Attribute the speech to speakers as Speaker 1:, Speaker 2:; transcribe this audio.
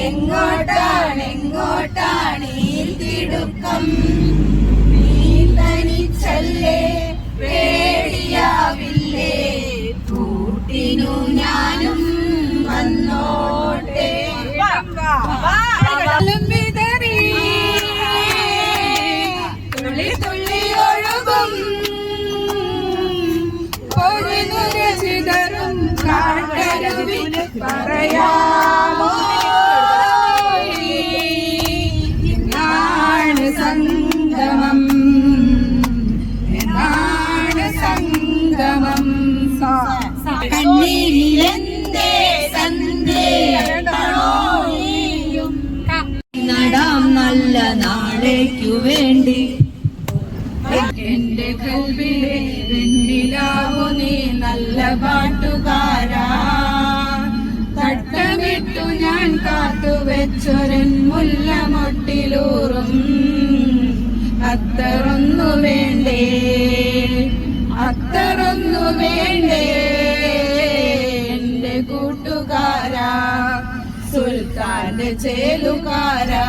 Speaker 1: എങ്ങോട്ടാണ് തിടുക്കം? നീ തനിച്ചല്ലേ, പേടിയാവില്ലേ? കൂട്ടിനു ഞാനും വന്നോട്ടെ. വിതറി തുള്ളി തുള്ളി ഒഴുകും ചിതറും കാട്ടരുവിൽ പറയാമോ? എന്നാണ് സംഗമം, എന്നാണ് സംഗമം. കണ്ണീരിലെന്തേ സന്ദേശം നടാം നല്ല നാളേക്കു വേണ്ടി. എന്റെ കൽവിലെ വെണ്ണിലാവു നീ നല്ല പാട്ടുകാരാ. തട്ടമിട്ടു ഞാൻ കാത്തുവെച്ചൊരൻ മുല്ലമൊട്ടിലൂറും അത്തറൊന്നു വേണ്ടേ, അത്തറൊന്നു വേണ്ടേ എന്റെ കൂട്ടുകാരാ, സുൽത്താന്റെ ചേലുകാരാ.